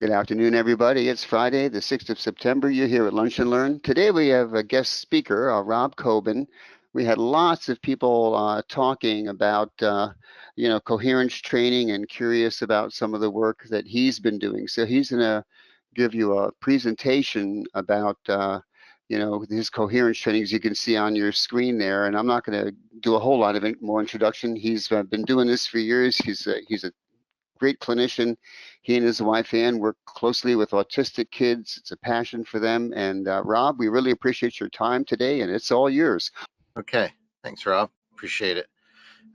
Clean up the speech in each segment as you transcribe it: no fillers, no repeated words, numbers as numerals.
Good afternoon, everybody. It's Friday, the 6th of September. You're here at Lunch and Learn. Today we have a guest speaker, Rob Coben. We had lots of people talking about, coherence training and curious about some of the work that he's been doing. So he's going to give you a presentation about, his coherence training, as you can see on your screen there. And I'm not going to do a whole lot of more introduction. He's been doing this for years. He's a great clinician. He and his wife Ann work closely with autistic kids. It's a passion for them. And Rob, we really appreciate your time today, and it's all yours. Okay, thanks, Rob. Appreciate it.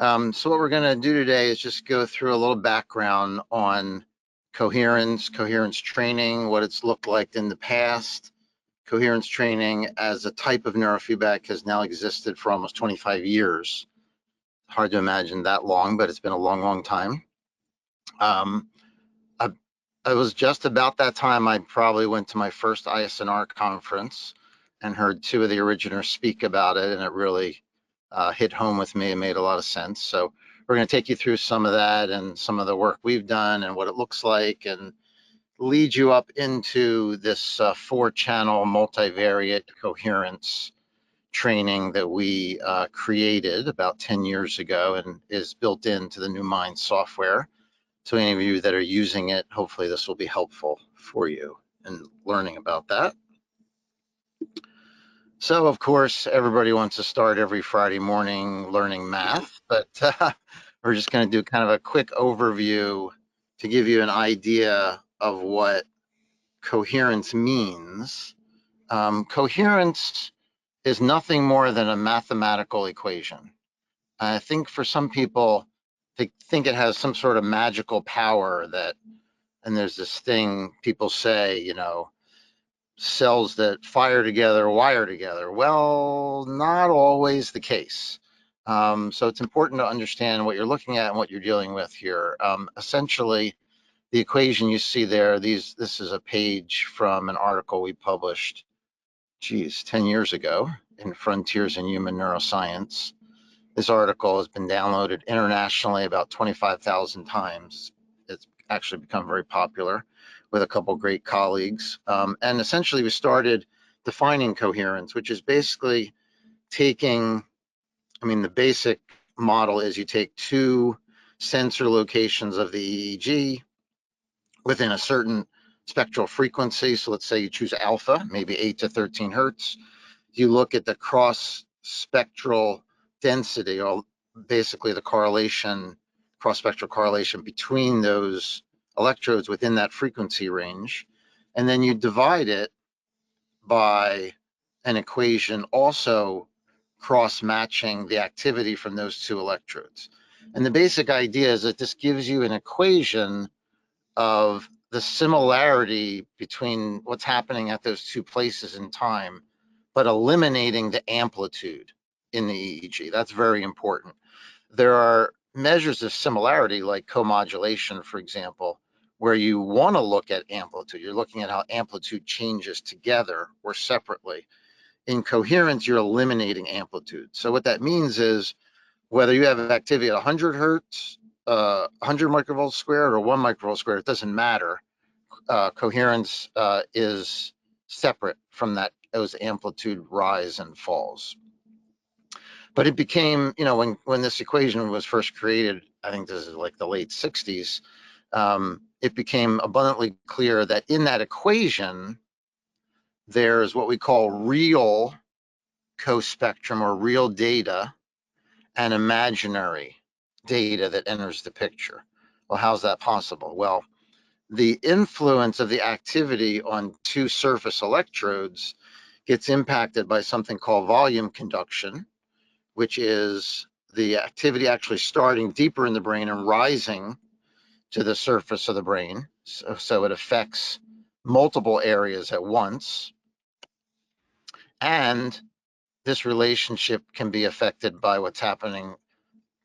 So what we're going to do today is just go through a little background on coherence training, what it's looked like in the past. Coherence training as a type of neurofeedback has now existed for almost 25 years. Hard to imagine that long, but it's been a long, long time. I was just about that time I probably went to my first ISNR conference and heard two of the originators speak about it, and it really hit home with me and made a lot of sense. So we're going to take you through some of that and some of the work we've done and what it looks like, and lead you up into this 4-channel multivariate coherence training that we created about 10 years ago and is built into the NewMind software. So any of you that are using it, hopefully this will be helpful for you in learning about that. So of course, everybody wants to start every Friday morning learning math, but we're just going to do kind of a quick overview to give you an idea of what coherence means. Coherence is nothing more than a mathematical equation. I think for some people, they think it has some sort of magical power that, and there's this thing people say, cells that fire together, wire together. Well, not always the case. So it's important to understand what you're looking at and what you're dealing with here. Essentially, the equation you see there, this is a page from an article we published, 10 years ago in Frontiers in Human Neuroscience. This article has been downloaded internationally about 25,000 times. It's actually become very popular with a couple great colleagues. And essentially we started defining coherence, which is basically taking, the basic model is you take two sensor locations of the EEG within a certain spectral frequency. So let's say you choose alpha, maybe 8 to 13 hertz. You look at the cross spectral density, or basically the correlation, cross spectral correlation between those electrodes within that frequency range. And then you divide it by an equation also cross matching the activity from those two electrodes. And the basic idea is that this gives you an equation of the similarity between what's happening at those two places in time, but eliminating the amplitude in the EEG. That's very important. There are measures of similarity like co-modulation, for example, where you want to look at amplitude. You're looking at how amplitude changes together or separately. In coherence, you're eliminating amplitude. So what that means is whether you have activity at 100 hertz, 100 microvolts squared or 1 microvolt squared, it doesn't matter. Coherence is separate from those amplitude rise and falls. But it became, when this equation was first created, I think this is like the late 60s, it became abundantly clear that in that equation, there's what we call real co-spectrum or real data and imaginary data that enters the picture. Well, how's that possible? Well, the influence of the activity on two surface electrodes gets impacted by something called volume conduction, which is the activity actually starting deeper in the brain and rising to the surface of the brain. So it affects multiple areas at once. And this relationship can be affected by what's happening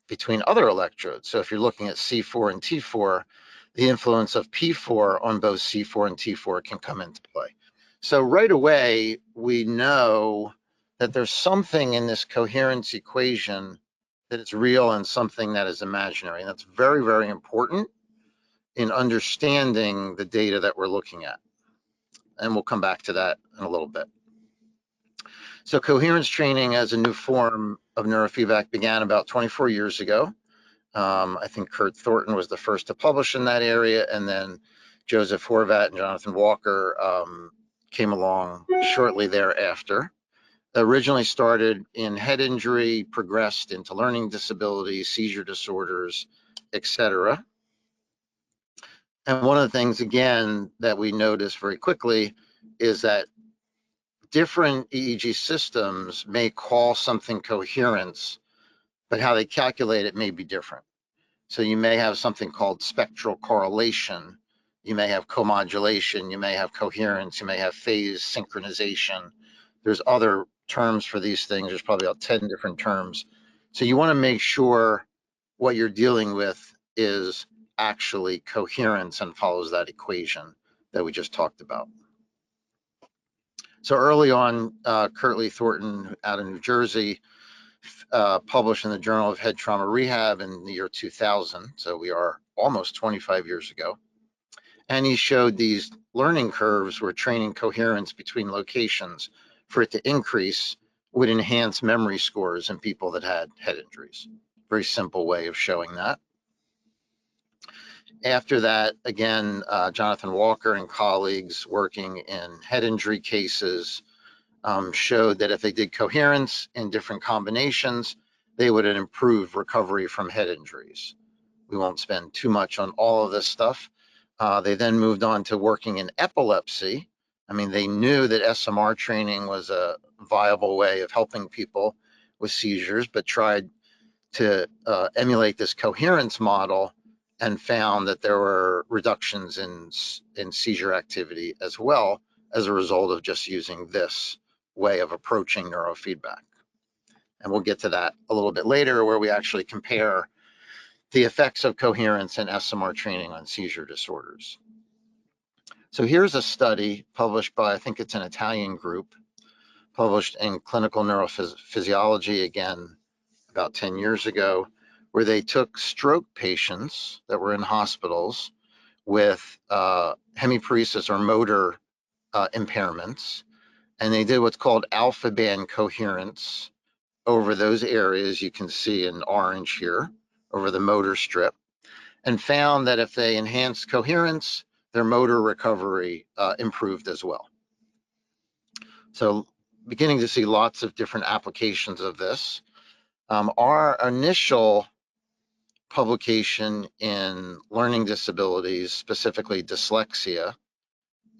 between other electrodes. So if you're looking at C4 and T4, the influence of P4 on both C4 and T4 can come into play. So right away, we know that there's something in this coherence equation that is real and something that is imaginary. And that's very, very important in understanding the data that we're looking at. And we'll come back to that in a little bit. So coherence training as a new form of neurofeedback began about 24 years ago. I think Kurt Thornton was the first to publish in that area, and then Joseph Horvat and Jonathan Walker came along shortly thereafter. Originally started in head injury, progressed into learning disabilities, seizure disorders, etc. And one of the things, again, that we noticed very quickly is that different EEG systems may call something coherence, but how they calculate it may be different. So you may have something called spectral correlation. You may have comodulation. You may have coherence. You may have phase synchronization. There's other terms for these things. There's probably about 10 different terms. So you want to make sure what you're dealing with is actually coherence and follows that equation that we just talked about. So early on, Kurt Lee Thornton out of New Jersey published in the Journal of Head Trauma Rehab in the year 2000. So we are almost 25 years ago. And he showed these learning curves where training coherence between locations for it to increase would enhance memory scores in people that had head injuries. Very simple way of showing that. After that, again, Jonathan Walker and colleagues working in head injury cases showed that if they did coherence in different combinations, they would improve recovery from head injuries. We won't spend too much on all of this stuff. They then moved on to working in epilepsy. I mean, they knew that SMR training was a viable way of helping people with seizures, but tried to emulate this coherence model and found that there were reductions in seizure activity as well as a result of just using this way of approaching neurofeedback. And we'll get to that a little bit later, where we actually compare the effects of coherence and SMR training on seizure disorders. So here's a study published by, I think it's an Italian group, published in Clinical Neurophysiology, again, about 10 years ago, where they took stroke patients that were in hospitals with hemiparesis or motor impairments, and they did what's called alpha band coherence over those areas you can see in orange here, over the motor strip, and found that if they enhanced coherence, their motor recovery improved as well. So beginning to see lots of different applications of this. Our initial publication in learning disabilities, specifically dyslexia,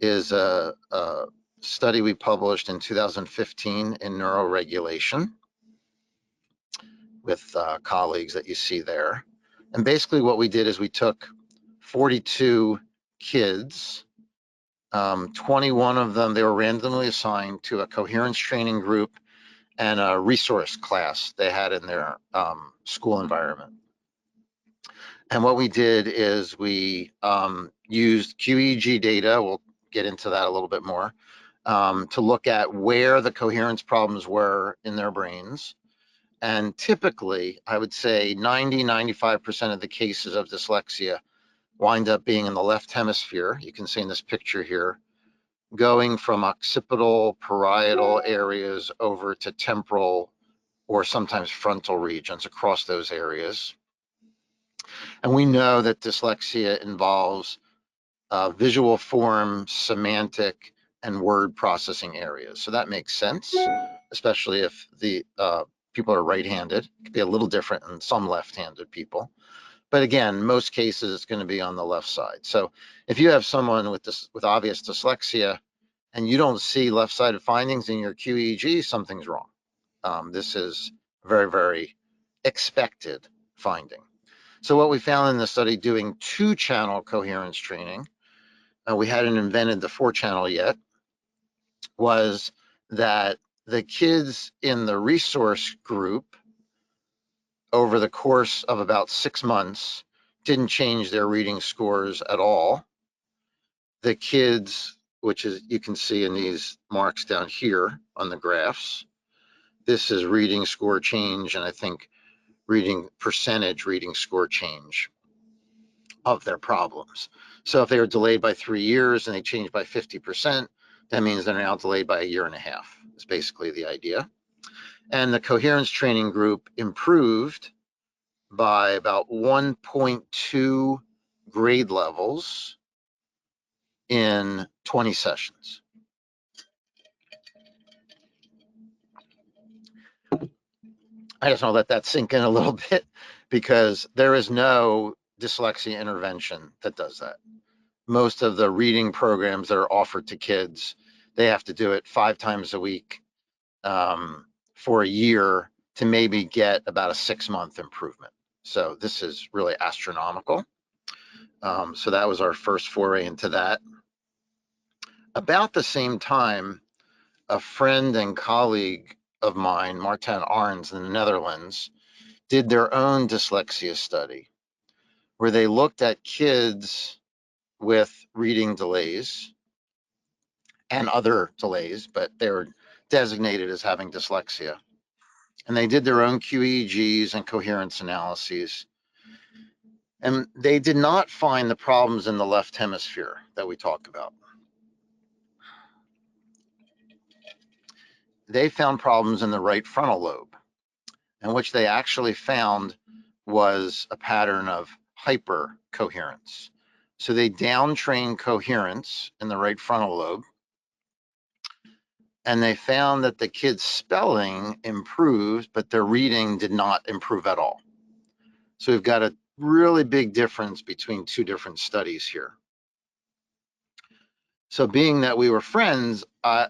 is a study we published in 2015 in neuroregulation with colleagues that you see there. And basically what we did is we took 42 kids, 21 of them, they were randomly assigned to a coherence training group and a resource class they had in their school environment. And what we did is we used QEEG data, we'll get into that a little bit more, to look at where the coherence problems were in their brains. And typically, I would say 90–95% of the cases of dyslexia wind up being in the left hemisphere. You can see in this picture here, going from occipital, parietal areas over to temporal or sometimes frontal regions across those areas. And we know that dyslexia involves visual form, semantic, and word processing areas. So that makes sense, especially if the people are right-handed. It could be a little different in some left-handed people. But again, most cases it's going to be on the left side. So if you have someone with obvious dyslexia and you don't see left-sided findings in your QEEG, something's wrong. This is very, very expected finding. So what we found in the study doing 2-channel coherence training, we hadn't invented the 4-channel yet, was that the kids in the resource group over the course of about 6 months didn't change their reading scores at all. The kids, which is you can see in these marks down here on the graphs, this is reading score change, and I think percentage reading score change. of their problems. So if they were delayed by 3 years and they changed by 50%, that means they're now delayed by a year and a half. Is basically the idea. And the coherence training group improved by about 1.2 grade levels in 20 sessions. I just want to let that sink in a little bit, because there is no dyslexia intervention that does that. Most of the reading programs that are offered to kids, they have to do it 5 times a week for a year to maybe get about a 6-month improvement. So this is really astronomical. So that was our first foray into that. About the same time, a friend and colleague of mine, Martin Arns in the Netherlands, did their own dyslexia study where they looked at kids with reading delays and other delays, but they were designated as having dyslexia. And they did their own QEEGs and coherence analyses. And they did not find the problems in the left hemisphere that we talk about. They found problems in the right frontal lobe, and which they actually found was a pattern of hypercoherence. So they downtrained coherence in the right frontal lobe, and they found that the kids' spelling improved, but their reading did not improve at all. So we've got a really big difference between 2 different studies here. So being that we were friends,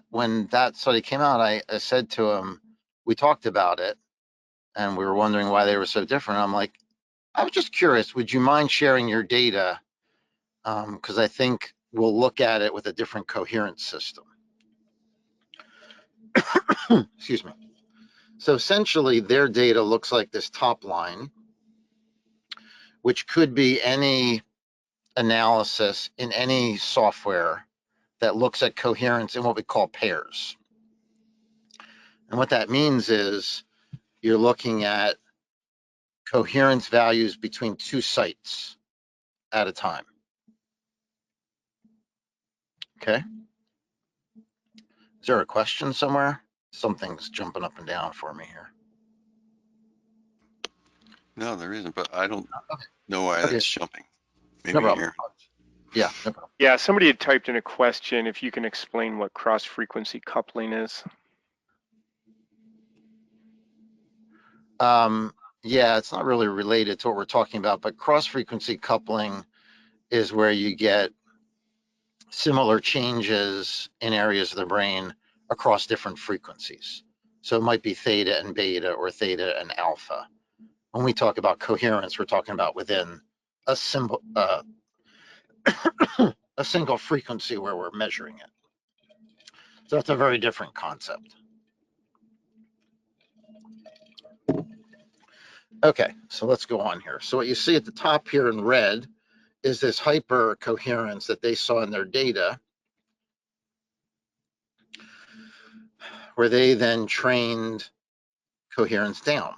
when that study came out, I said to him, we talked about it, and we were wondering why they were so different. I'm like, I was just curious, would you mind sharing your data? Because I think we'll look at it with a different coherence system. Excuse me. So essentially, their data looks like this top line, which could be any analysis in any software that looks at coherence in what we call pairs. And what that means is you're looking at coherence values between 2 sites at a time. Okay. Is there a question somewhere? Something's jumping up and down for me here. No, there isn't, but I don't know why that's jumping. Maybe No problem. Aaron. Yeah, no problem. Yeah, somebody had typed in a question if you can explain what cross-frequency coupling is. Yeah, it's not really related to what we're talking about, but cross-frequency coupling is where you get similar changes in areas of the brain across different frequencies. So it might be theta and beta or theta and alpha. When we talk about coherence, we're talking about within a single frequency where we're measuring it. So it's a very different concept. Okay, so let's go on here. So what you see at the top here in red is this hypercoherence that they saw in their data, where they then trained coherence down.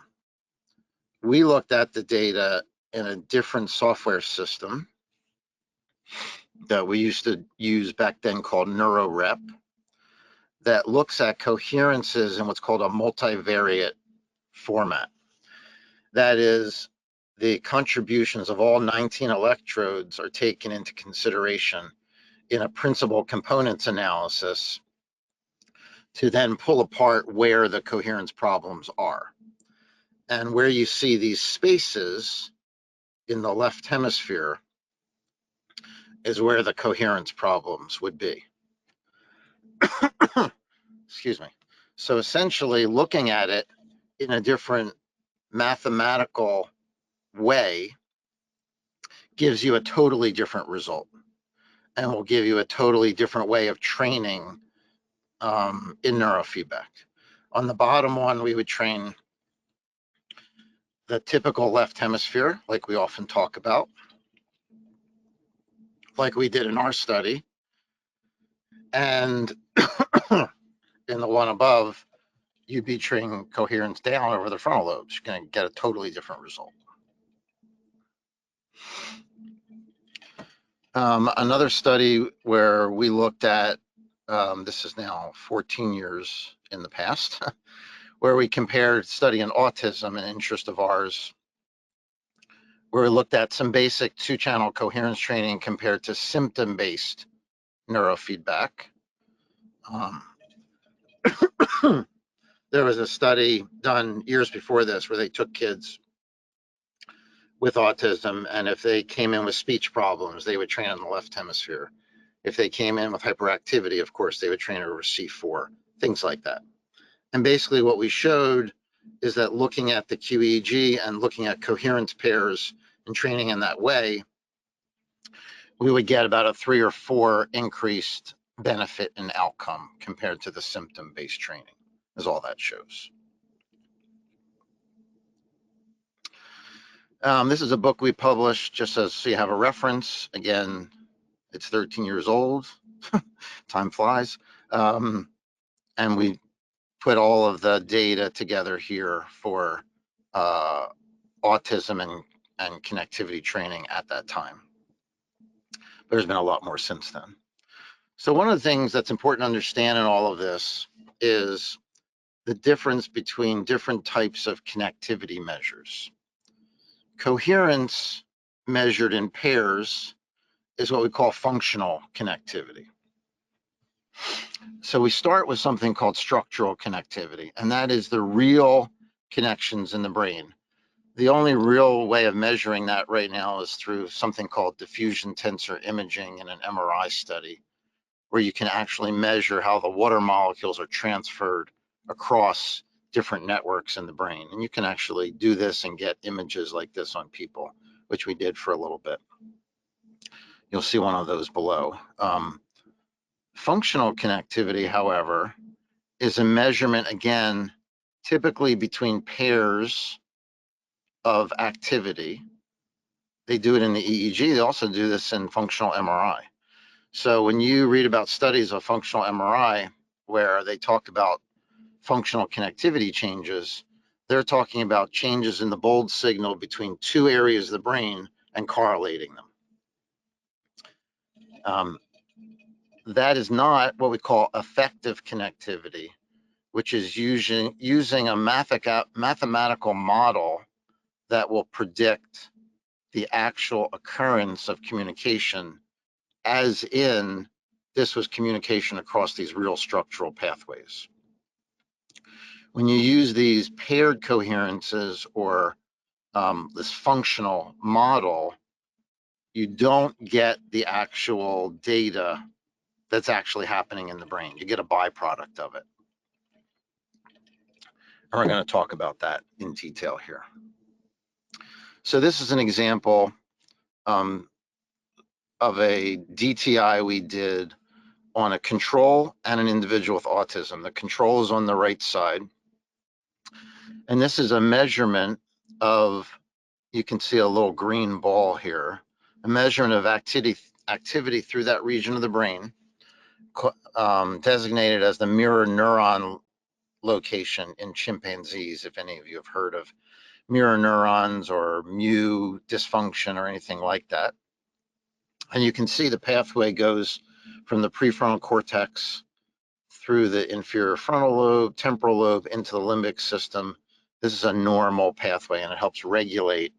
We looked at the data in a different software system that we used to use back then called NeuroRep, that looks at coherences in what's called a multivariate format. That is, the contributions of all 19 electrodes are taken into consideration in a principal components analysis to then pull apart where the coherence problems are. And where you see these spaces in the left hemisphere is where the coherence problems would be. Excuse me. So essentially, looking at it in a different mathematical way gives you a totally different result, and will give you a totally different way of training in neurofeedback. On the bottom one, we would train the typical left hemisphere, like we often talk about, like we did in our study. And in the one above, you'd be training coherence down over the frontal lobes. You're going to get a totally different result. Another study where we looked at, this is now 14 years in the past, where we compared studying autism, an interest of ours, where we looked at some basic two-channel coherence training compared to symptom-based neurofeedback. There was a study done years before this where they took kids with autism, and if they came in with speech problems, they would train in the left hemisphere. If they came in with hyperactivity, of course, they would train over C4, things like that. And basically what we showed is that looking at the QEEG and looking at coherence pairs and training in that way, we would get about a 3 or 4 increased benefit in outcome compared to the symptom-based training, is all that shows. This is a book we published just so you have a reference. Again, it's 13 years old. Time flies. And we put all of the data together here for autism and connectivity training at that time. But there's been a lot more since then. So one of the things that's important to understand in all of this is the difference between different types of connectivity measures. Coherence measured in pairs is what we call functional connectivity. So we start with something called structural connectivity, and that is the real connections in the brain. The only real way of measuring that right now is through something called diffusion tensor imaging in an MRI study, where you can actually measure how the water molecules are transferred across different networks in the brain. And you can actually do this and get images like this on people, which we did for a little bit. You'll see one of those below. Functional connectivity, however, is a measurement, again, typically between pairs of activity. They do it in the EEG. They also do this in functional MRI. So when you read about studies of functional MRI where they talk about functional connectivity changes, they're talking about changes in the bold signal between 2 areas of the brain and correlating them. That is not what we call effective connectivity, which is using a mathematical model that will predict the actual occurrence of communication, as in this was communication across these real structural pathways. When you use these paired coherences or this functional model, you don't get the actual data that's actually happening in the brain. You get a byproduct of it. And we're going to talk about that in detail here. So this is an example of a DTI we did on a control and an individual with autism. The control is on the right side. And this is a measurement of, you can see a little green ball here, a measurement of activity through that region of the brain, designated as the mirror neuron location in chimpanzees, if any of you have heard of mirror neurons or mu dysfunction or anything like that. And you can see the pathway goes from the prefrontal cortex through the inferior frontal lobe, temporal lobe, into the limbic system. This is a normal pathway, and it helps regulate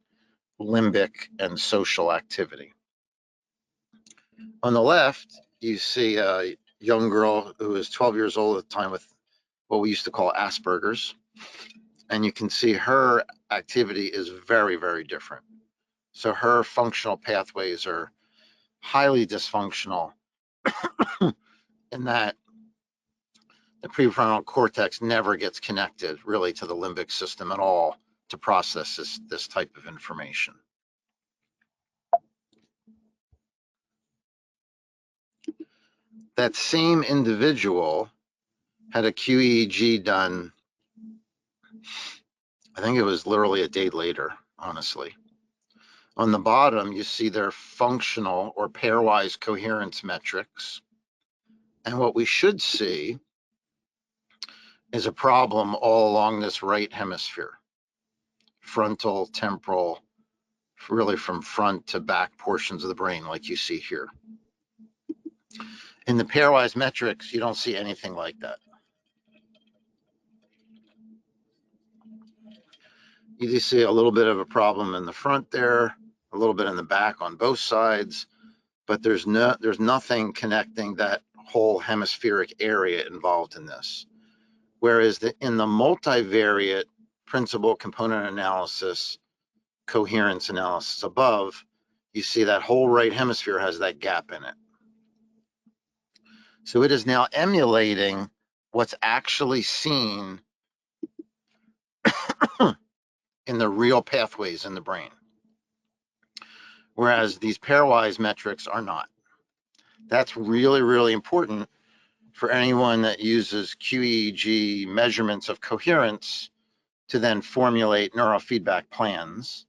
limbic and social activity. On the left, you see a young girl who is 12 years old at the time with what we used to call Asperger's. And you can see her activity is very, very different. So her functional pathways are highly dysfunctional in that the prefrontal cortex never gets connected really to the limbic system at all to process this type of information. That same individual had a QEEG done, I think it was literally a day later, honestly. On the bottom, you see their functional or pairwise coherence metrics. And what we should see is a problem all along this right hemisphere, frontal, temporal, really from front to back portions of the brain like you see here. In the pairwise metrics, you don't see anything like that. You just see a little bit of a problem in the front there, a little bit in the back on both sides, but there's nothing connecting that whole hemispheric area involved in this. Whereas in the multivariate principal component analysis, coherence analysis above, you see that whole right hemisphere has that gap in it. So it is now emulating what's actually seen in the real pathways in the brain, whereas these pairwise metrics are not. That's really, really important for anyone that uses QEEG measurements of coherence to then formulate neurofeedback plans.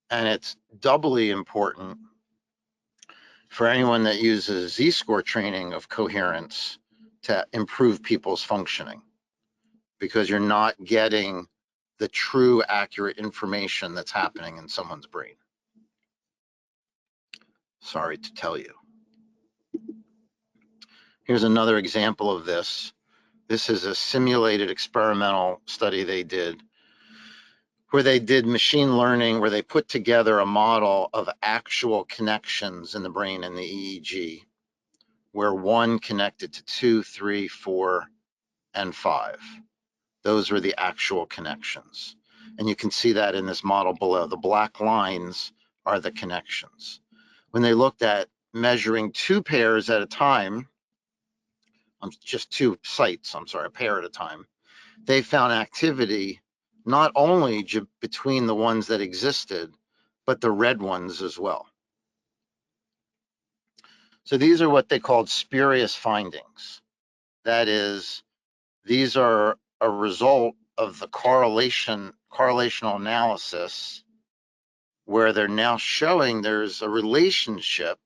And it's doubly important for anyone that uses Z-score training of coherence to improve people's functioning, because you're not getting the true accurate information that's happening in someone's brain. Sorry to tell you. Here's another example of this. This is a simulated experimental study they did, where they did machine learning, where they put together a model of actual connections in the brain in the EEG, where 1 connected to 2, 3, 4, and 5. Those were the actual connections. And you can see that in this model below. The black lines are the connections. When they looked at measuring 2 pairs at a time, just 2 sites, a pair at a time, they found activity not only between the ones that existed, but the red ones as well. So these are what they called spurious findings. That is, these are a result of the correlational analysis, where they're now showing there's a relationship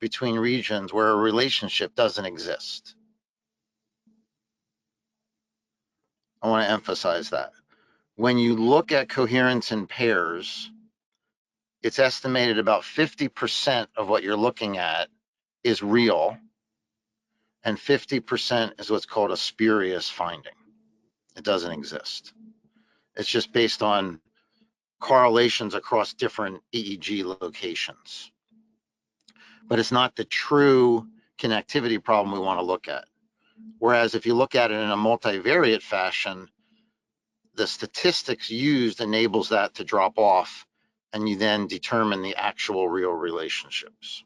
between regions where a relationship doesn't exist. I want to emphasize that. When you look at coherence in pairs, it's estimated about 50% of what you're looking at is real, and 50% is what's called a spurious finding. It doesn't exist. It's just based on correlations across different EEG locations. But it's not the true connectivity problem we want to look at. Whereas if you look at it in a multivariate fashion, the statistics used enables that to drop off, and you then determine the actual real relationships.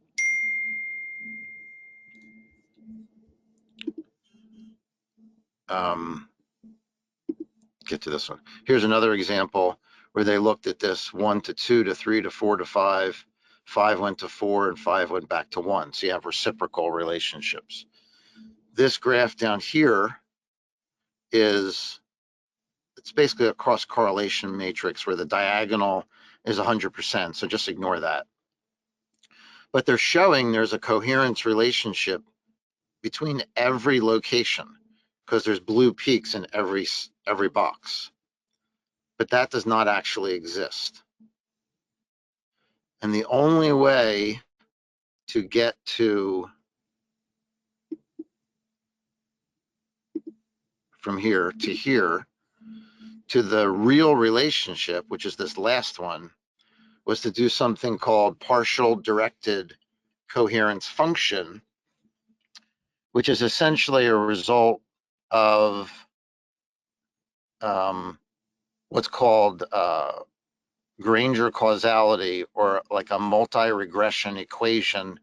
Get to this one. Here's another example where they looked at this 1 to 2 to 3 to 4 to 5, 5 went to 4, and 5 went back to 1. So you have reciprocal relationships. This graph down here it's basically a cross correlation matrix where the diagonal is 100%. So just ignore that. But they're showing there's a coherence relationship between every location, because there's blue peaks in every box. But that does not actually exist. And the only way to get to from here to the real relationship, which is this last one, was to do something called partial directed coherence function, which is essentially a result of what's called Granger causality, or like a multi-regression equation,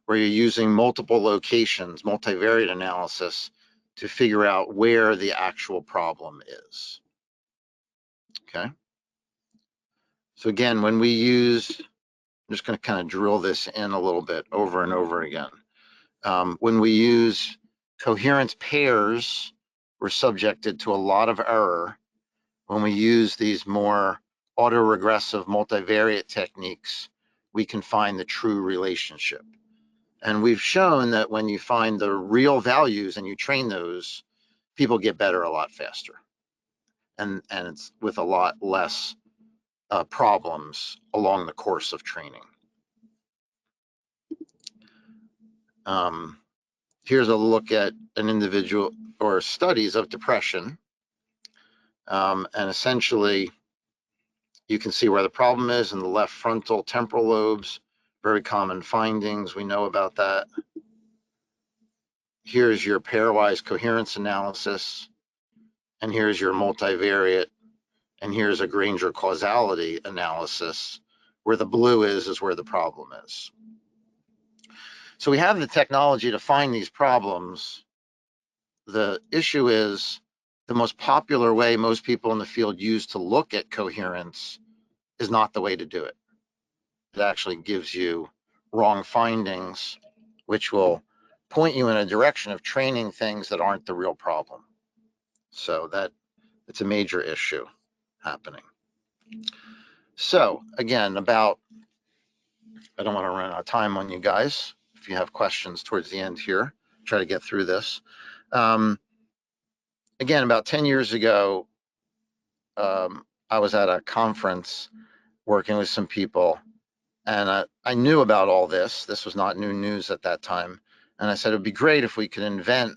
where you're using multiple locations, multivariate analysis, to figure out where the actual problem is. Okay. So again, when we use, I'm just going to kind of drill this in a little bit over and over again. When we use coherence pairs, we're subjected to a lot of error. When we use these more autoregressive multivariate techniques, we can find the true relationship. And we've shown that when you find the real values and you train those, people get better a lot faster. And it's with a lot less problems along the course of training. Here's a look at an individual or studies of depression. And essentially, you can see where the problem is in the left frontal temporal lobes. Very common findings. We know about that. Here's your pairwise coherence analysis. And here's your multivariate. And here's a Granger causality analysis. Where the blue is where the problem is. So we have the technology to find these problems. The issue is the most popular way most people in the field use to look at coherence is not the way to do it. It actually gives you wrong findings, which will point you in a direction of training things that aren't the real problem. So it's a major issue happening. So again, I don't want to run out of time on you guys. If you have questions towards the end here, try to get through this. Again, about 10 years ago, I was at a conference working with some people, and I knew about all this. This was not new news at that time. And I said, it'd be great if we could invent,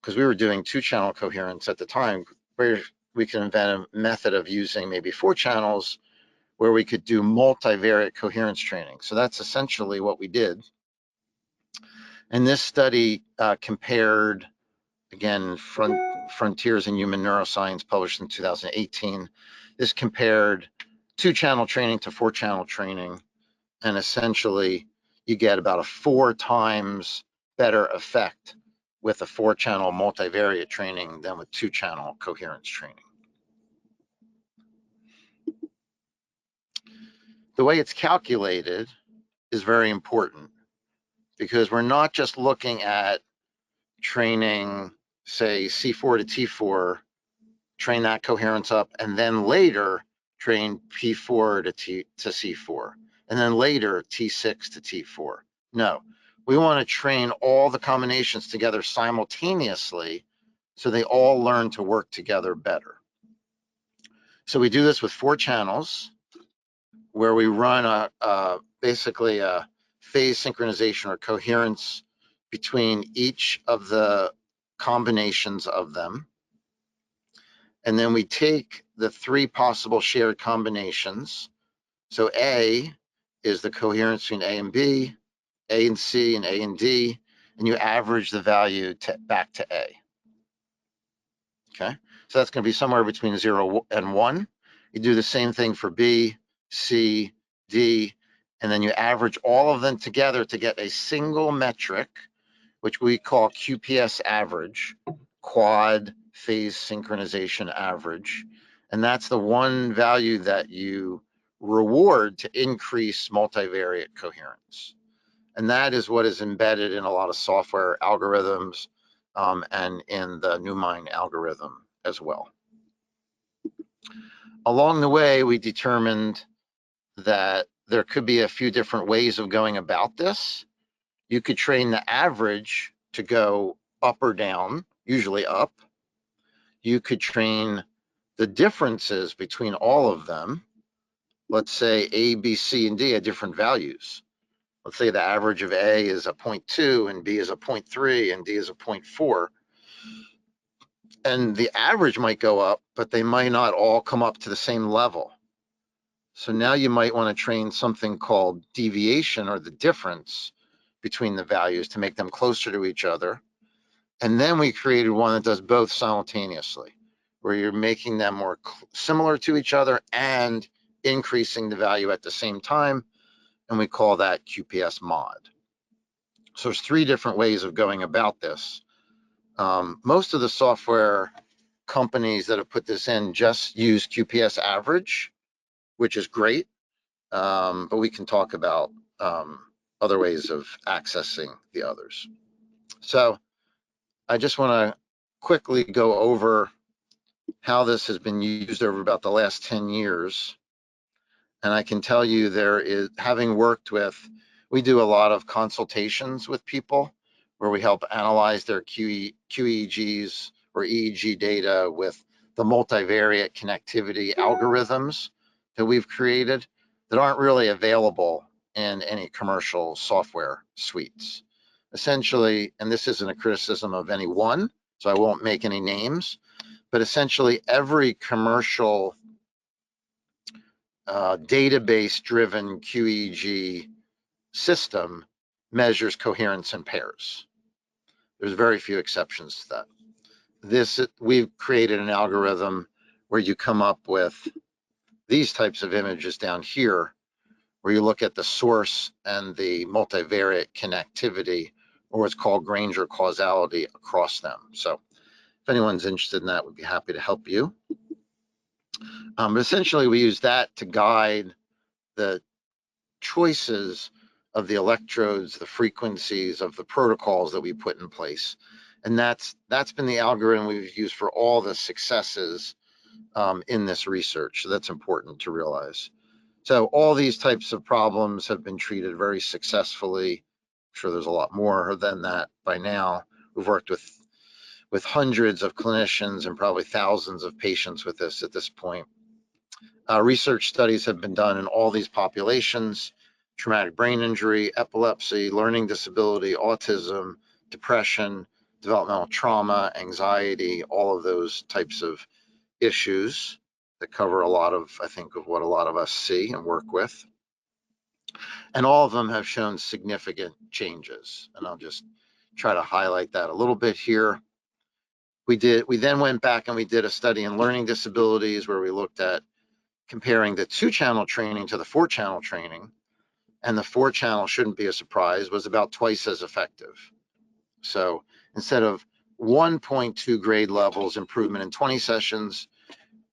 because we were doing 2-channel coherence at the time, where we could invent a method of using maybe 4 channels where we could do multivariate coherence training. So that's essentially what we did. And this study compared, again, Frontiers in Human Neuroscience, published in 2018. This compared 2-channel training to 4-channel training, and essentially you get about a 4 times better effect with a 4-channel multivariate training than with 2-channel coherence training. The way it's calculated is very important, because we're not just looking at training, say, C4 to T4, train that coherence up, and then later train P4 to C4, and then later T6 to T4. No, we want to train all the combinations together simultaneously so they all learn to work together better. So we do this with 4 channels where we run basically a phase synchronization or coherence between each of the combinations of them. And then we take the 3 possible shared combinations. So A is the coherence between A and B, A and C, and A and D, and you average the value back to A. Okay, so that's going to be somewhere between 0 and 1. You do the same thing for B, C, D, and then you average all of them together to get a single metric, which we call QPS average, quad phase synchronization average. And that's the one value that you reward to increase multivariate coherence. And that is what is embedded in a lot of software algorithms and in the NumMine algorithm as well. Along the way, we determined that there could be a few different ways of going about this. You could train the average to go up or down, usually up. You could train the differences between all of them. Let's say A, B, C, and D at different values. Let's say the average of A is a 0.2 and B is a 0.3 and D is a 0.4. And the average might go up, but they might not all come up to the same level. So now you might want to train something called deviation, or the difference between the values, to make them closer to each other. And then we created one that does both simultaneously, where you're making them more similar to each other and increasing the value at the same time. And we call that QPS mod. So there's 3 different ways of going about this. Most of the software companies that have put this in just use QPS average, which is great. But we can talk about other ways of accessing the others. So I just want to quickly go over how this has been used over about the last 10 years. And I can tell you having worked with, we do a lot of consultations with people where we help analyze their QEEGs or EEG data with the multivariate connectivity algorithms that we've created that aren't really available in any commercial software suites. Essentially, and this isn't a criticism of any one, so I won't make any names, but essentially every commercial database-driven QEEG system measures coherence in pairs. There's very few exceptions to that. We've created an algorithm where you come up with these types of images down here, where you look at the source and the multivariate connectivity, or what's called Granger causality across them. So if anyone's interested in that, we'd be happy to help you. But essentially, we use that to guide the choices of the electrodes, the frequencies of the protocols that we put in place. And that's been the algorithm we've used for all the successes in this research. So that's important to realize. So all these types of problems have been treated very successfully. I'm sure there's a lot more than that by now. We've worked with hundreds of clinicians and probably thousands of patients with this at this point. Research studies have been done in all these populations: traumatic brain injury, epilepsy, learning disability, autism, depression, developmental trauma, anxiety, all of those types of issues that cover a lot of, I think, of what a lot of us see and work with. And all of them have shown significant changes. And I'll just try to highlight that a little bit here. We then went back and we did a study in learning disabilities where we looked at comparing the 2-channel training to the 4-channel training. And the 4-channel, shouldn't be a surprise, was about twice as effective. So instead of 1.2 grade levels improvement in 20 sessions,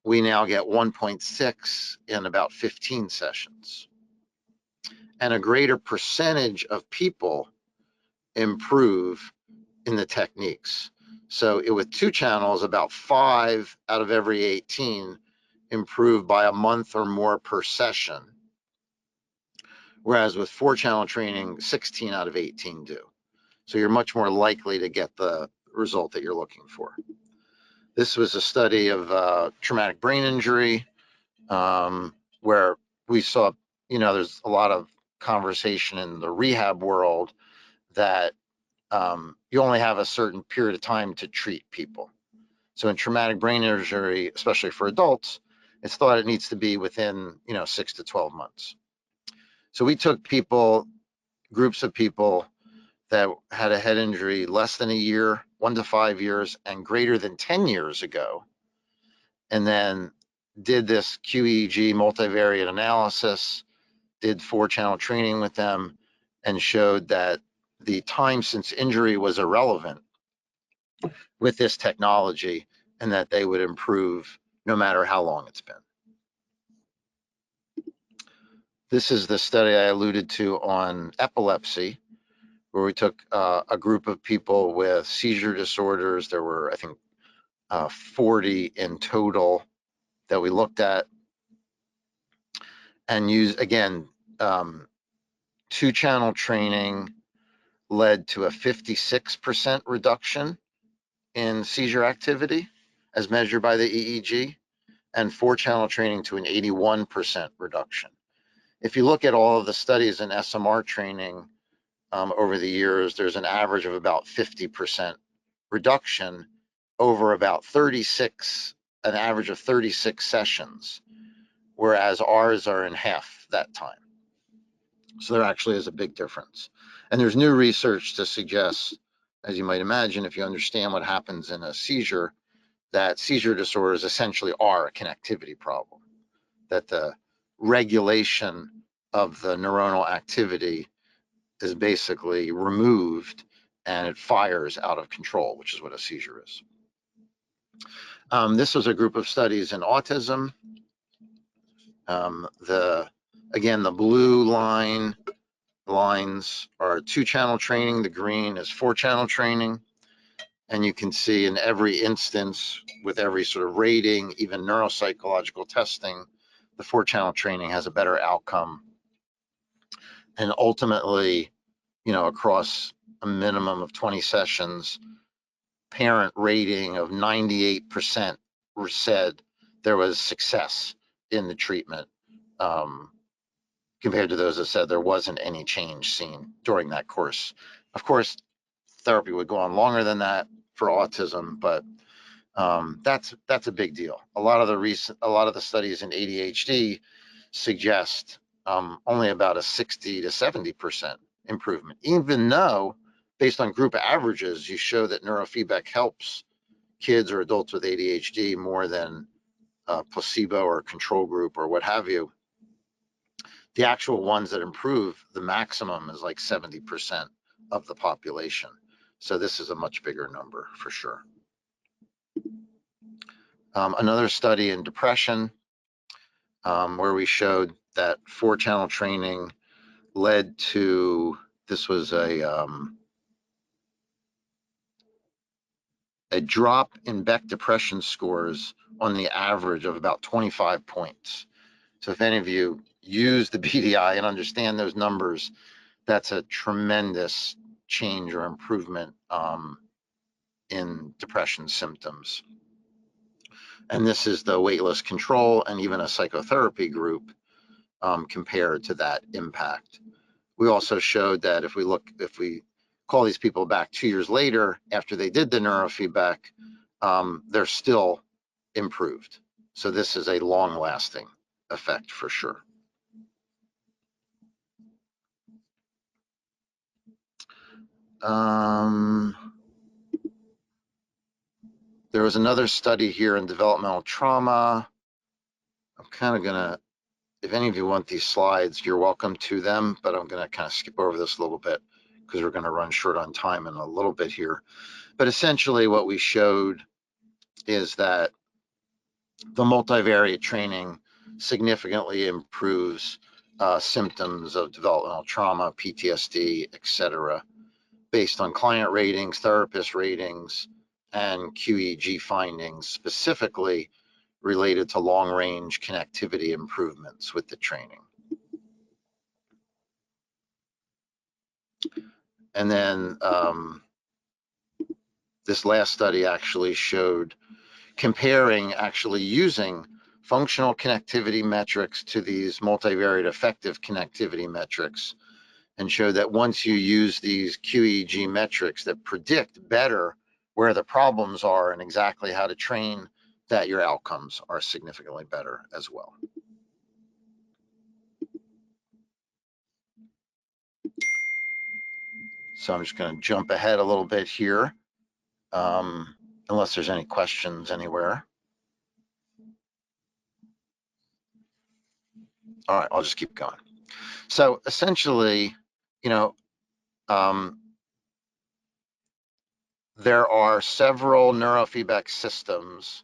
we now get 1.6 in about 15 sessions. And a greater percentage of people improve in the techniques. So with 2 channels, about 5 out of every 18 improve by a month or more per session. Whereas with 4-channel training, 16 out of 18 do. So you're much more likely to get the result that you're looking for. This was a study of traumatic brain injury, where we saw, there's a lot of conversation in the rehab world that you only have a certain period of time to treat people. So in traumatic brain injury, especially for adults, it's thought it needs to be within 6 to 12 months. So we took groups of people that had a head injury less than a year, 1 to 5 years, and greater than 10 years ago, and then did this QEEG multivariate analysis, did 4-channel training with them, and showed that the time since injury was irrelevant with this technology, and that they would improve no matter how long it's been. This is the study I alluded to on epilepsy, where we took a group of people with seizure disorders. There were, I think, 40 in total that we looked at, and used, again, 2-channel training led to a 56% reduction in seizure activity as measured by the EEG, and 4-channel training to an 81% reduction. If you look at all of the studies in SMR training over the years, there's an average of about 50% reduction over about an average of 36 sessions, whereas ours are in half that time. So there actually is a big difference. And there's new research to suggest, as you might imagine, if you understand what happens in a seizure, that seizure disorders essentially are a connectivity problem, that the regulation of the neuronal activity is basically removed and it fires out of control, which is what a seizure is. This was a group of studies in autism. Again, the blue lines are 2-channel training, the green is 4-channel training. And you can see in every instance, with every sort of rating, even neuropsychological testing, the 4-channel training has a better outcome. And ultimately, across a minimum of 20 sessions, parent rating of 98% said there was success in the treatment compared to those that said there wasn't any change seen during that course. Of course, therapy would go on longer than that for autism, but that's a big deal. A lot of the studies in ADHD suggest only about a 60 to 70% improvement, even though based on group averages, you show that neurofeedback helps kids or adults with ADHD more than placebo or control group or what have you. The actual ones that improve, the maximum is like 70% of the population. So this is a much bigger number for sure. Another study in depression where we showed that 4-channel training led to, this was a drop in Beck depression scores on the average of about 25 points. So if any of you use the BDI and understand those numbers, that's a tremendous change or improvement in depression symptoms. And this is the waitlist control and even a psychotherapy group compared to that impact. We also showed that if we call these people back 2 years later after they did the neurofeedback, they're still improved. So this is a long-lasting effect for sure. There was another study here in developmental trauma. I'm kind of gonna, if any of you want these slides, you're welcome to them, but I'm gonna kind of skip over this a little bit because we're gonna run short on time in a little bit here. But essentially what we showed is that the multivariate training significantly improves symptoms of developmental trauma, PTSD, etc., based on client ratings, therapist ratings, and QEEG findings, specifically related to long-range connectivity improvements with the training. And then this last study actually showed comparing actually using functional connectivity metrics to these multivariate effective connectivity metrics, and showed that once you use these QEEG metrics that predict better where the problems are and exactly how to train, that your outcomes are significantly better as well. So I'm just going to jump ahead a little bit here, unless there's any questions anywhere. All right, I'll just keep going. So essentially, you know, there are several neurofeedback systems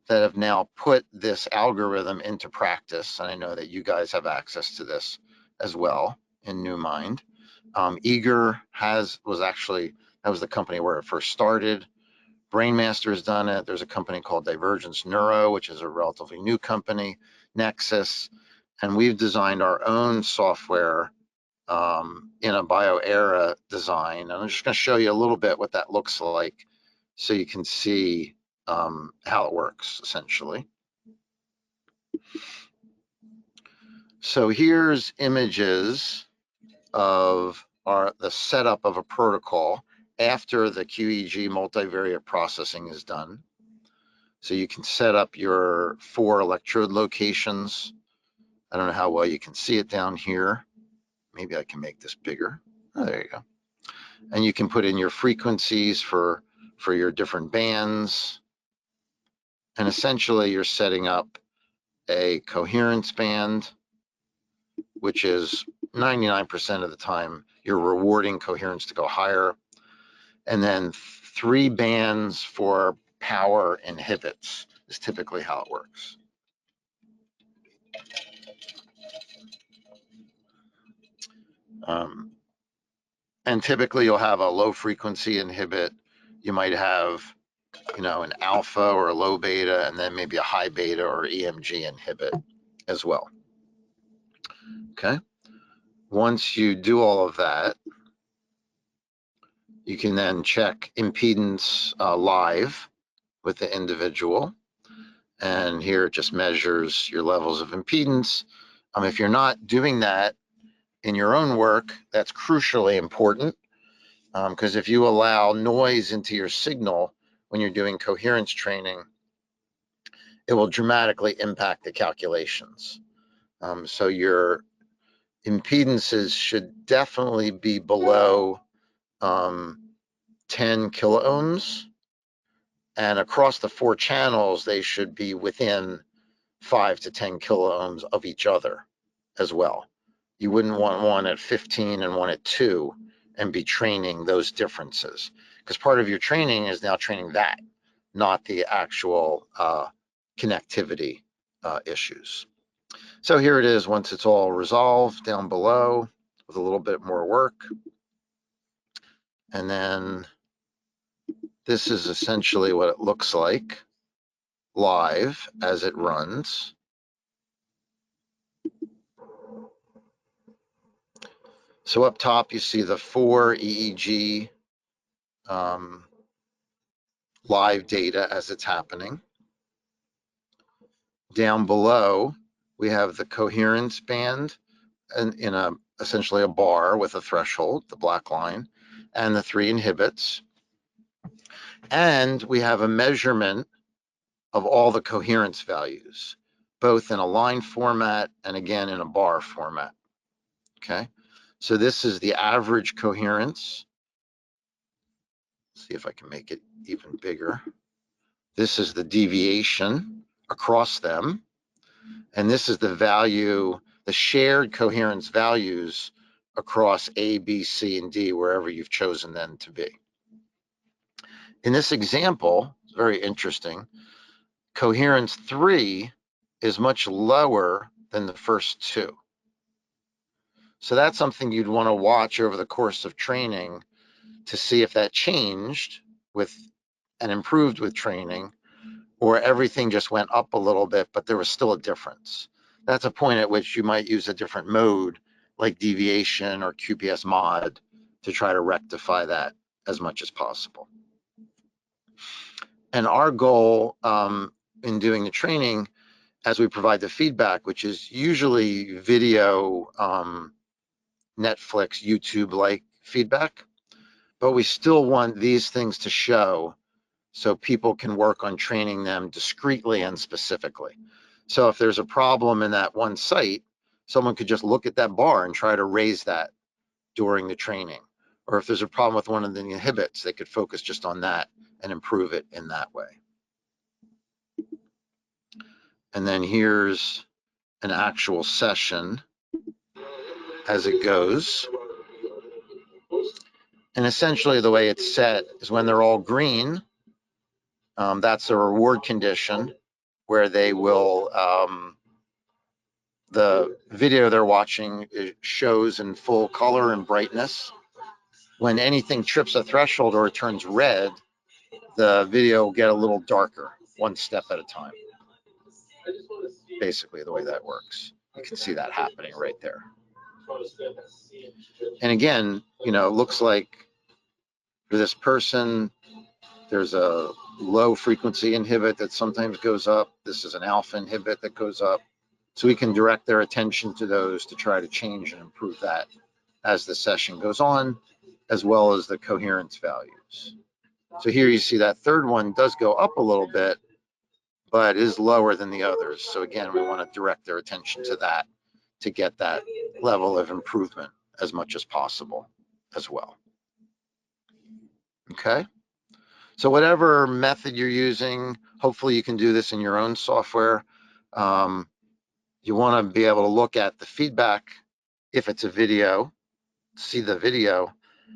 that have now put this algorithm into practice. And I know that you guys have access to this as well in NewMind. Eager was the company where it first started. Brainmaster has done it. There's a company called Divergence Neuro, which is a relatively new company, Nexus. And we've designed our own software in a BioEra design. And I'm just going to show you a little bit what that looks like so you can see how it works, essentially. So here's images of the setup of a protocol after the QEEG multivariate processing is done. So you can set up your 4 electrode locations. I don't know how well you can see it down here. Maybe I can make this bigger. Oh, there you go. And you can put in your frequencies for your different bands. And essentially you're setting up a coherence band, which is 99% of the time you're rewarding coherence to go higher. And then 3 bands for power inhibits is typically how it works. And typically you'll have a low frequency inhibit. You might have, you know, an alpha or a low beta, and then maybe a high beta or EMG inhibit as well. Okay. Once you do all of that, you can then check impedance live with the individual. And here it just measures your levels of impedance. If you're not doing that in your own work, that's crucially important, because if you allow noise into your signal when you're doing coherence training, it will dramatically impact the calculations. So your impedances should definitely be below 10 kiloohms, and across the 4 channels, they should be within 5 to 10 kiloohms of each other as well. You wouldn't want one at 15 and one at 2 and be training those differences, because part of your training is now training that, not the actual connectivity issues. So here it is once it's all resolved down below with a little bit more work. And then this is essentially what it looks like live as it runs. So up top, you see the 4 EEG live data as it's happening. Down below, we have the coherence band in essentially a bar with a threshold, the black line, and the 3 inhibits. And we have a measurement of all the coherence values, both in a line format and again in a bar format. Okay, so this is the average coherence. Let's see if I can make it even bigger. This is the deviation across them. And this is the value, the shared coherence values across A, B, C, and D, wherever you've chosen them to be. In this example, it's very interesting, coherence 3 is much lower than the first 2. So that's something you'd want to watch over the course of training to see if that changed with and improved with training, or everything just went up a little bit, but there was still a difference. That's a point at which you might use a different mode like deviation or QPS mod to try to rectify that as much as possible. And our goal in doing the training, as we provide the feedback, which is usually video, Netflix, YouTube-like feedback, but we still want these things to show so people can work on training them discreetly and specifically. So if there's a problem in that one site, someone could just look at that bar and try to raise that during the training. Or if there's a problem with one of the inhibits, they could focus just on that and improve it in that way. And then here's an actual session as it goes. And essentially the way it's set is when they're all green, that's a reward condition where they will, the video they're watching shows in full color and brightness. When anything trips a threshold or it turns red, the video will get a little darker, one step at a time. Basically the way that works. You can see that happening right there. And again, you know, it looks like for this person, there's a low frequency inhibit that sometimes goes up. This is an alpha inhibit that goes up. So we can direct their attention to those to try to change and improve that as the session goes on, as well as the coherence values. So here you see that third one does go up a little bit, but is lower than the others. So again, we want to direct their attention to that to get that level of improvement as much as possible as well. Okay. So whatever method you're using, hopefully you can do this in your own software. You want to be able to look at the feedback if it's a video, see the video,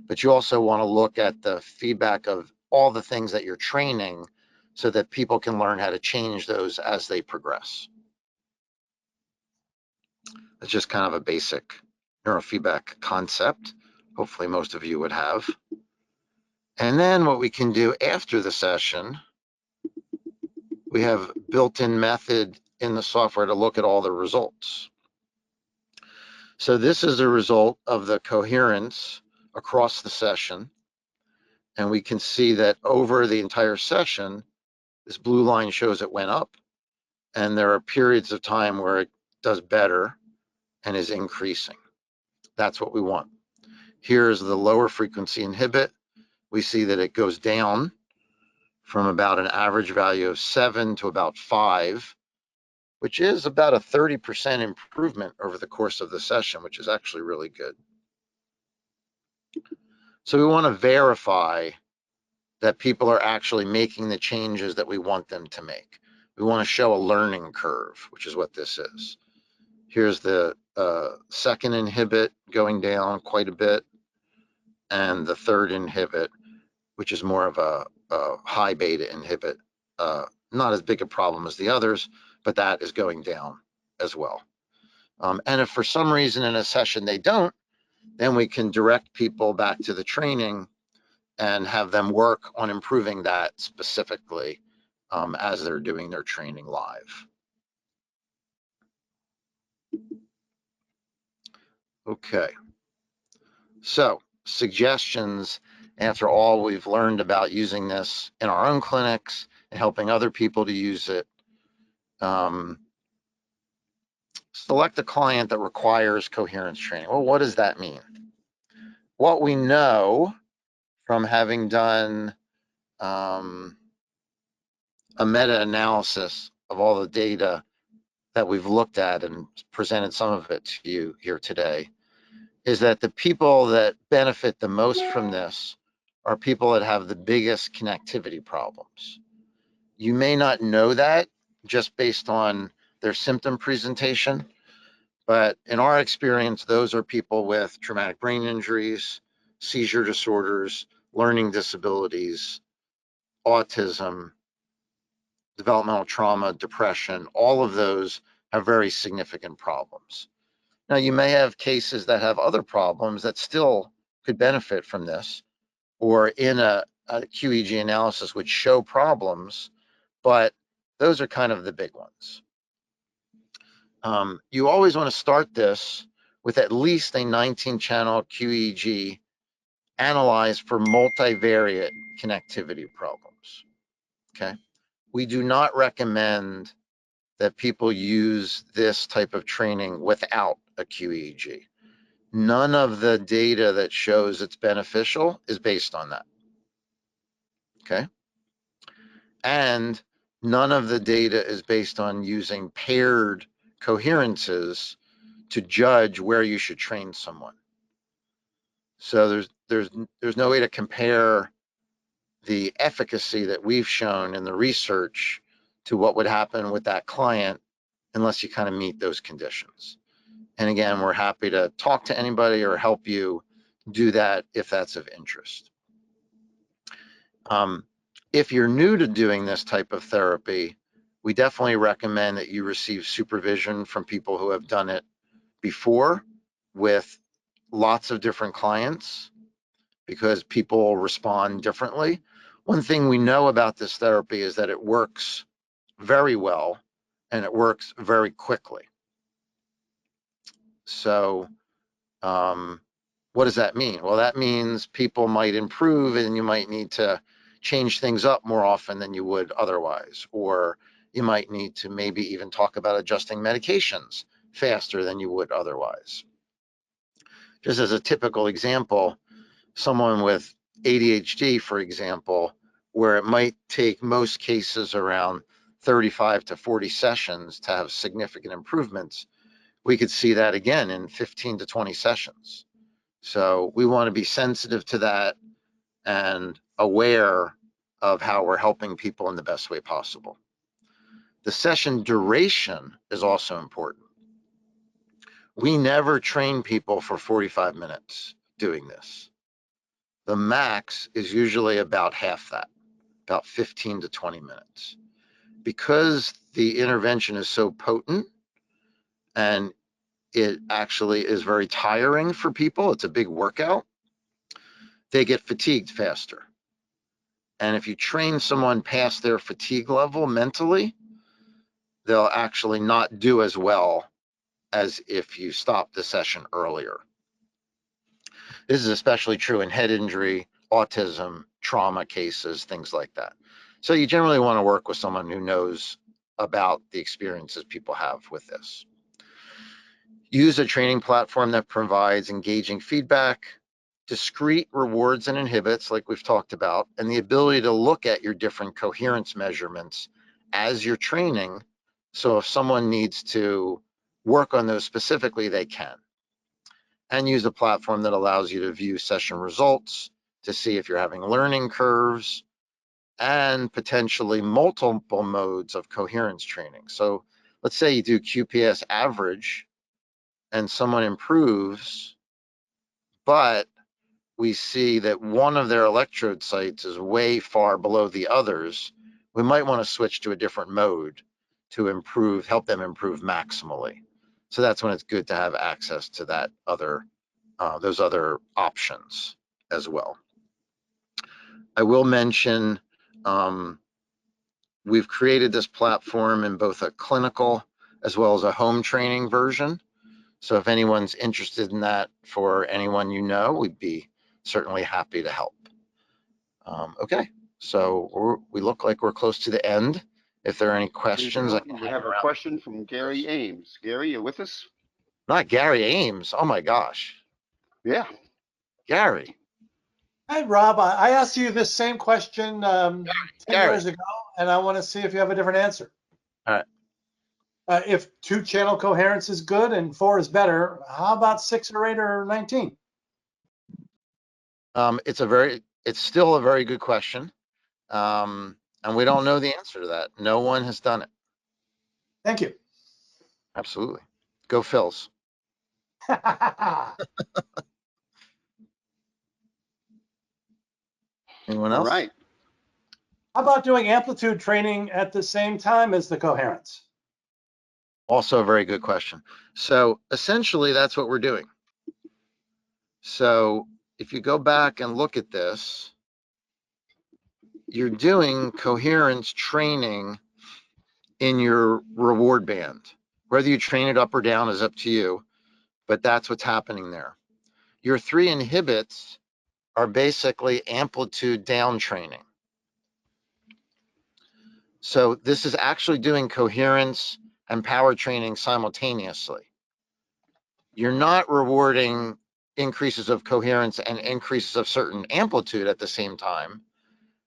but you also want to look at the feedback of all the things that you're training so that people can learn how to change those as they progress. It's just kind of a basic neurofeedback concept. Hopefully most of you would have. And then what we can do after the session, we have built-in method in the software to look at all the results. So this is a result of the coherence across the session. And we can see that over the entire session, this blue line shows it went up. And there are periods of time where it does better. and is increasing. That's what we want. Here's the lower frequency inhibit. We see that it goes down from about an average value of 7 to about 5, which is about a 30% improvement over the course of the session, which is actually really good. So we want to verify that people are actually making the changes that we want them to make. We want to show a learning curve, which is what this is. Here's the second inhibit going down quite a bit, and the third inhibit, which is more of a high beta inhibit, not as big a problem as the others, but that is going down as well. And if for some reason in a session they don't, then we can direct people back to the training and have them work on improving that specifically as they're doing their training live. Okay, so suggestions after all we've learned about using this in our own clinics and helping other people to use it. Select a client that requires coherence training. Well, what does that mean? What we know from having done a meta-analysis of all the data that we've looked at and presented some of it to you here today is that the people that benefit the most from this are people that have the biggest connectivity problems. You may not know that just based on their symptom presentation, but in our experience, those are people with traumatic brain injuries, seizure disorders, learning disabilities, autism, developmental trauma, depression. All of those have very significant problems. Now, you may have cases that have other problems that still could benefit from this, or in a QEEG analysis would show problems, but those are kind of the big ones. You always want to start this with at least a 19-channel QEEG analyzed for multivariate connectivity problems, okay? We do not recommend that people use this type of training without a QEEG. None of the data that shows it's beneficial is based on that, okay? And none of the data is based on using paired coherences to judge where you should train someone. So there's no way to compare the efficacy that we've shown in the research to what would happen with that client unless you kind of meet those conditions. And again, we're happy to talk to anybody or help you do that if that's of interest. If you're new to doing this type of therapy, we definitely recommend that you receive supervision from people who have done it before with lots of different clients, because people respond differently. One thing we know about this therapy is that it works very well and it works very quickly. So what does that mean? Well, that means people might improve and you might need to change things up more often than you would otherwise, or you might need to maybe even talk about adjusting medications faster than you would otherwise. Just as a typical example, someone with ADHD, for example, where it might take most cases around 35 to 40 sessions to have significant improvements, we could see that again in 15 to 20 sessions. So we want to be sensitive to that and aware of how we're helping people in the best way possible. The session duration is also important. We never train people for 45 minutes doing this. The max is usually about half that, about 15 to 20 minutes. Because the intervention is so potent and it actually is very tiring for people, it's a big workout, they get fatigued faster. And if you train someone past their fatigue level mentally, they'll actually not do as well as if you stop the session earlier. This is especially true in head injury, autism, trauma cases, things like that. So you generally want to work with someone who knows about the experiences people have with this. Use a training platform that provides engaging feedback, discrete rewards and inhibits, like we've talked about, and the ability to look at your different coherence measurements as you're training. So if someone needs to work on those specifically, they can. And use a platform that allows you to view session results to see if you're having learning curves, and potentially multiple modes of coherence training. So let's say you do QPS average and someone improves, but we see that one of their electrode sites is way far below the others, we might want to switch to a different mode to improve, help them improve maximally. So that's when it's good to have access to that other, those other options as well. I will mention, we've created this platform in both a clinical as well as a home training version. So if anyone's interested in that for anyone you know, we'd be certainly happy to help. Okay, so we look like we're close to the end. If there are any questions, I can We have a question from Gary Ames. Gary, you with us? Not Gary Ames. Oh my gosh. Yeah. Gary. Hi, Rob. I asked you this same question 10 Gary. years ago, and I want to see if you have a different answer. All right. If 2-channel coherence is good and 4 is better, how about 6 or 8 or 19? It's still a very good question. And we don't know the answer to that. No one has done it. Thank you. Absolutely. Go Phils. Anyone else? All right. How about doing amplitude training at the same time as the coherence? Also a very good question. So essentially that's what we're doing. So if you go back and look at this, you're doing coherence training in your reward band. Whether you train it up or down is up to you, but that's what's happening there. Your 3 inhibits are basically amplitude down training. So this is actually doing coherence and power training simultaneously. You're not rewarding increases of coherence and increases of certain amplitude at the same time,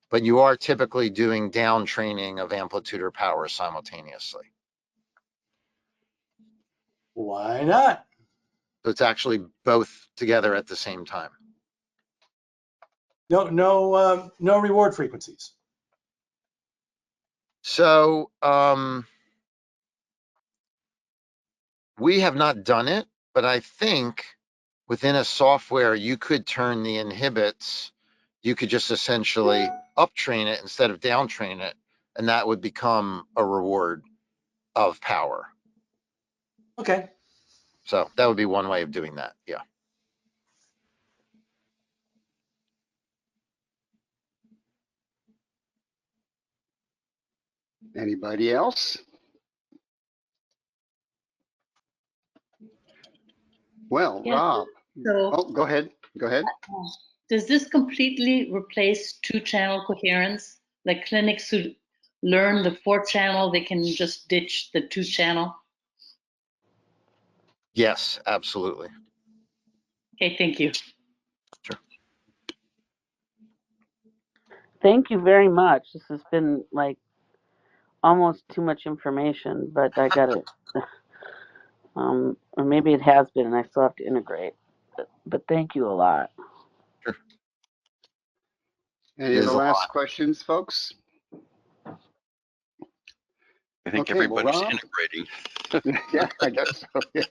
but you are typically doing down training of amplitude or power simultaneously. Why not? So it's actually both together at the same time. No reward frequencies. So we have not done it, but I think within a software, you could turn the inhibits, you could just essentially up train it instead of down train it, and that would become a reward of power. Okay. So that would be one way of doing that. Yeah. Anybody else? Well, Yes, Rob. so Oh, go ahead. Go ahead. does this completely replace 2-channel coherence? Like clinics who learn the 4-channel, they can just ditch the 2-channel? Yes, absolutely. Okay, thank you. Thank you very much. This has been like almost too much information, but I got it. Or maybe it has been, and I still have to integrate. But thank you a lot. Sure. Any It of is the a last lot. questions, folks? I think Okay, well, everybody's Rob. integrating. Yeah, I guess so. Yeah.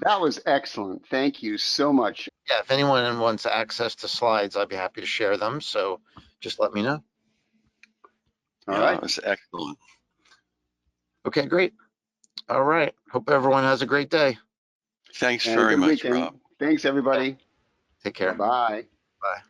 That was excellent. Thank you so much. Yeah, if anyone wants access to slides, I'd be happy to share them. So just let me know. All Yeah, right. that was excellent. Okay, great. All right. Hope everyone has a great day. Thanks And a very good much, weekend. Rob. Thanks, everybody. Take care. Bye-bye. Bye.